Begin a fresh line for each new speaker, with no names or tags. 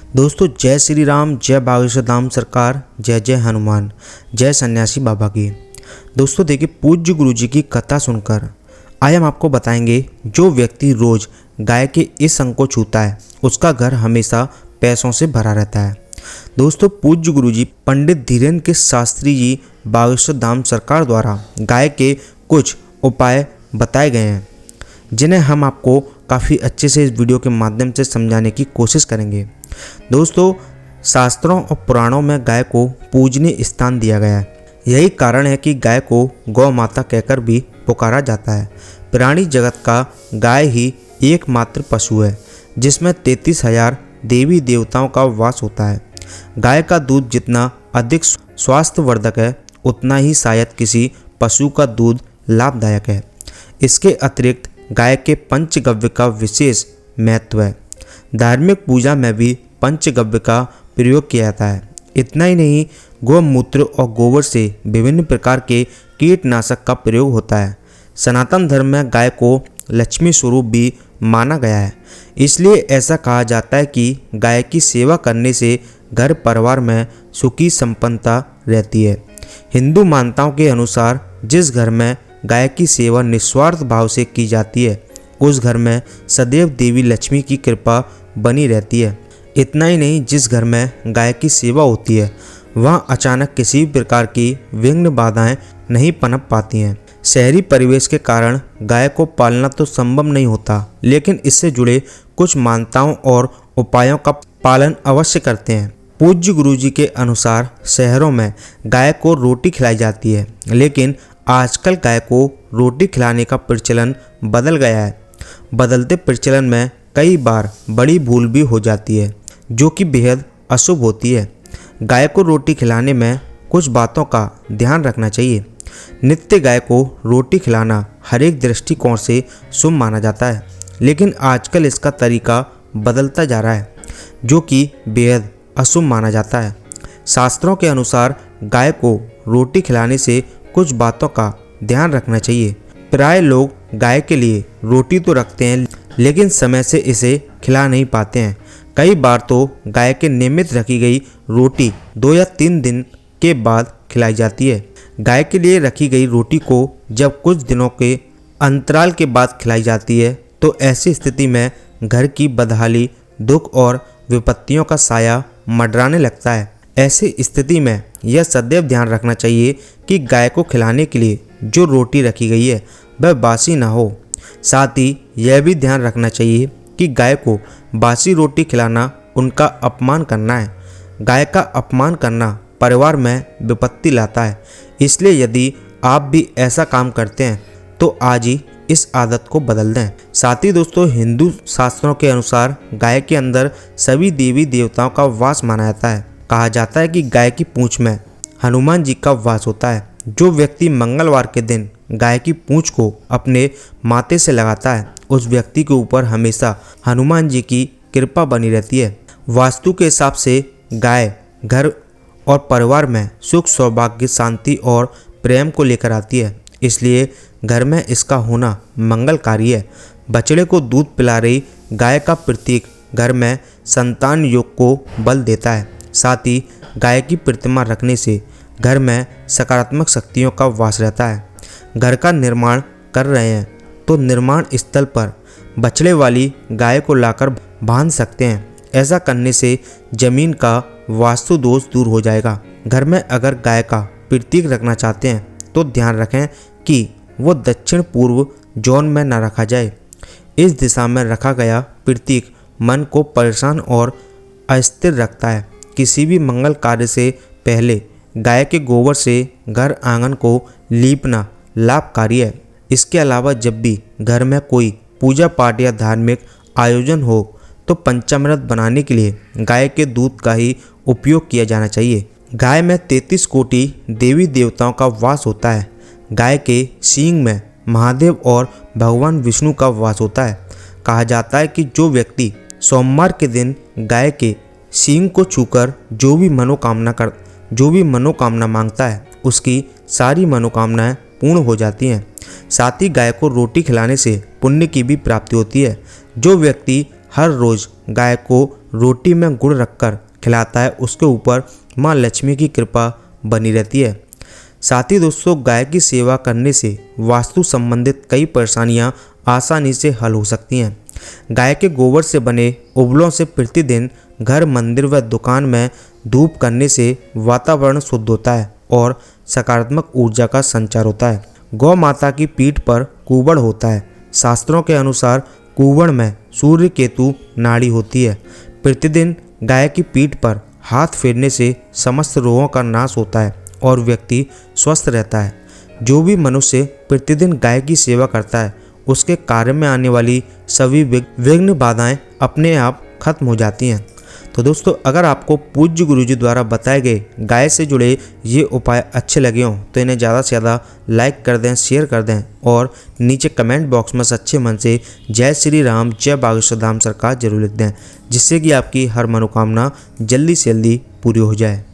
दोस्तों जय श्री राम, जय बागेश्वर धाम सरकार, जय जय हनुमान, जय सन्यासी बाबा की। दोस्तों देखिए, पूज्य गुरु जी की कथा सुनकर आज हम आपको बताएंगे जो व्यक्ति रोज गाय के इस अंग को छूता है उसका घर हमेशा पैसों से भरा रहता है। दोस्तों पूज्य गुरु जी पंडित धीरेन्द्र के शास्त्री जी बागेश्वर धाम सरकार द्वारा गाय के कुछ उपाय बताए गए हैं, जिन्हें हम आपको काफ़ी अच्छे से इस वीडियो के माध्यम से समझाने की कोशिश करेंगे। दोस्तों शास्त्रों और पुराणों में गाय को पूजनीय स्थान दिया गया है। यही कारण है कि गाय को गौ माता कहकर भी पुकारा जाता है। प्राणी जगत का गाय ही एकमात्र पशु है जिसमें 33,000 देवी देवताओं का वास होता है। गाय का दूध जितना अधिक स्वास्थ्यवर्धक है उतना ही शायद किसी पशु का दूध लाभदायक है। इसके अतिरिक्त गाय के पंचगव्य का विशेष महत्व है। धार्मिक पूजा में भी पंचगव्य का प्रयोग किया जाता है। इतना ही नहीं, गोमूत्र और गोबर से विभिन्न प्रकार के कीटनाशक का प्रयोग होता है। सनातन धर्म में गाय को लक्ष्मी स्वरूप भी माना गया है। इसलिए ऐसा कहा जाता है कि गाय की सेवा करने से घर परिवार में सुखी संपन्नता रहती है। हिंदू मान्यताओं के अनुसार जिस घर में गाय की सेवा निस्वार्थ भाव से की जाती है उस घर में सदैव देवी लक्ष्मी की कृपा बनी रहती है। इतना ही नहीं, जिस घर में गाय की सेवा होती है वहाँ अचानक किसी भी प्रकार की विघ्न बाधाएं नहीं पनप पाती हैं। शहरी परिवेश के कारण गाय को पालना तो संभव नहीं होता, लेकिन इससे जुड़े कुछ मान्यताओं और उपायों का पालन अवश्य करते हैं। पूज्य गुरु जी के अनुसार शहरों में गाय को रोटी खिलाई जाती है, लेकिन आजकल गाय को रोटी खिलाने का प्रचलन बदल गया है। बदलते प्रचलन में कई बार बड़ी भूल भी हो जाती है जो कि बेहद अशुभ होती है। गाय को रोटी खिलाने में कुछ बातों का ध्यान रखना चाहिए। नित्य गाय को रोटी खिलाना हर एक दृष्टिकोण से शुभ माना जाता है, लेकिन आजकल इसका तरीका बदलता जा रहा है जो कि बेहद अशुभ माना जाता है। शास्त्रों के अनुसार गाय को रोटी खिलाने से कुछ बातों का ध्यान रखना चाहिए। प्राय लोग गाय के लिए रोटी तो रखते हैं लेकिन समय से इसे खिला नहीं पाते हैं। कई बार तो गाय के नियमित रखी गई रोटी 2 या 3 दिन के बाद खिलाई जाती है। गाय के लिए रखी गई रोटी को जब कुछ दिनों के अंतराल के बाद खिलाई जाती है तो ऐसी स्थिति में घर की बदहाली, दुख और विपत्तियों का साया मंडराने लगता है। ऐसी स्थिति में यह सदैव ध्यान रखना चाहिए कि गाय को खिलाने के लिए जो रोटी रखी गई है वह बासी ना हो। साथ ही यह भी ध्यान रखना चाहिए कि गाय को बासी रोटी खिलाना उनका अपमान करना है। गाय का अपमान करना परिवार में विपत्ति लाता है। इसलिए यदि आप भी ऐसा काम करते हैं तो आज ही इस आदत को बदल दें। साथ ही दोस्तों हिंदू शास्त्रों के अनुसार गाय के अंदर सभी देवी देवताओं का वास माना जाता है। कहा जाता है कि गाय की पूंछ में हनुमान जी का वास होता है। जो व्यक्ति मंगलवार के दिन गाय की पूंछ को अपने माथे से लगाता है उस व्यक्ति के ऊपर हमेशा हनुमान जी की कृपा बनी रहती है। वास्तु के हिसाब से गाय घर और परिवार में सुख, सौभाग्य, शांति और प्रेम को लेकर आती है, इसलिए घर में इसका होना मंगलकारी है। बछड़े को दूध पिला रही गाय का प्रतीक घर में संतान योग को बल देता है। साथ ही गाय की प्रतिमा रखने से घर में सकारात्मक शक्तियों का वास रहता है। घर का निर्माण कर रहे हैं तो निर्माण स्थल पर बछड़े वाली गाय को लाकर बांध सकते हैं। ऐसा करने से जमीन का वास्तु दोष दूर हो जाएगा। घर में अगर गाय का प्रतीक रखना चाहते हैं तो ध्यान रखें कि वो दक्षिण पूर्व जोन में न रखा जाए। इस दिशा में रखा गया प्रतीक मन को परेशान और अस्थिर रखता है। किसी भी मंगल कार्य से पहले गाय के गोबर से घर आंगन को लीपना लाभकारी है। इसके अलावा जब भी घर में कोई पूजा पाठ या धार्मिक आयोजन हो तो पंचामृत बनाने के लिए गाय के दूध का ही उपयोग किया जाना चाहिए। गाय में 33 कोटि देवी देवताओं का वास होता है। गाय के सींग में महादेव और भगवान विष्णु का वास होता है। कहा जाता है कि जो व्यक्ति सोमवार के दिन गाय के सींग को छूकर जो भी मनोकामना मांगता है उसकी सारी मनोकामनाएं पूर्ण हो जाती हैं। साथ ही गाय को रोटी खिलाने से पुण्य की भी प्राप्ति होती है। जो व्यक्ति हर रोज गाय को रोटी में गुड़ रखकर खिलाता है उसके ऊपर माँ लक्ष्मी की कृपा बनी रहती है। साथ ही दोस्तों, गाय की सेवा करने से वास्तु संबंधित कई परेशानियां आसानी से हल हो सकती हैं। गाय के गोबर से बने उबलों से प्रतिदिन घर, मंदिर व दुकान में धूप करने से वातावरण शुद्ध होता है और सकारात्मक ऊर्जा का संचार होता है। गौ माता की पीठ पर कूबड़ होता है। शास्त्रों के अनुसार कूबड़ में सूर्य केतु नाड़ी होती है। प्रतिदिन गाय की पीठ पर हाथ फेरने से समस्त रोगों का नाश होता है और व्यक्ति स्वस्थ रहता है। जो भी मनुष्य प्रतिदिन गाय की सेवा करता है उसके कार्य में आने वाली सभी विघ्न बाधाएं अपने आप खत्म हो जाती हैं। तो दोस्तों, अगर आपको पूज्य गुरुजी द्वारा बताए गए गाय से जुड़े ये उपाय अच्छे लगे हों तो इन्हें ज़्यादा से ज़्यादा लाइक कर दें, शेयर कर दें और नीचे कमेंट बॉक्स में सच्चे मन से जय श्री राम, जय बागेश्वर धाम सरकार जरूर लिख दें, जिससे कि आपकी हर मनोकामना जल्दी से जल्दी पूरी हो जाए।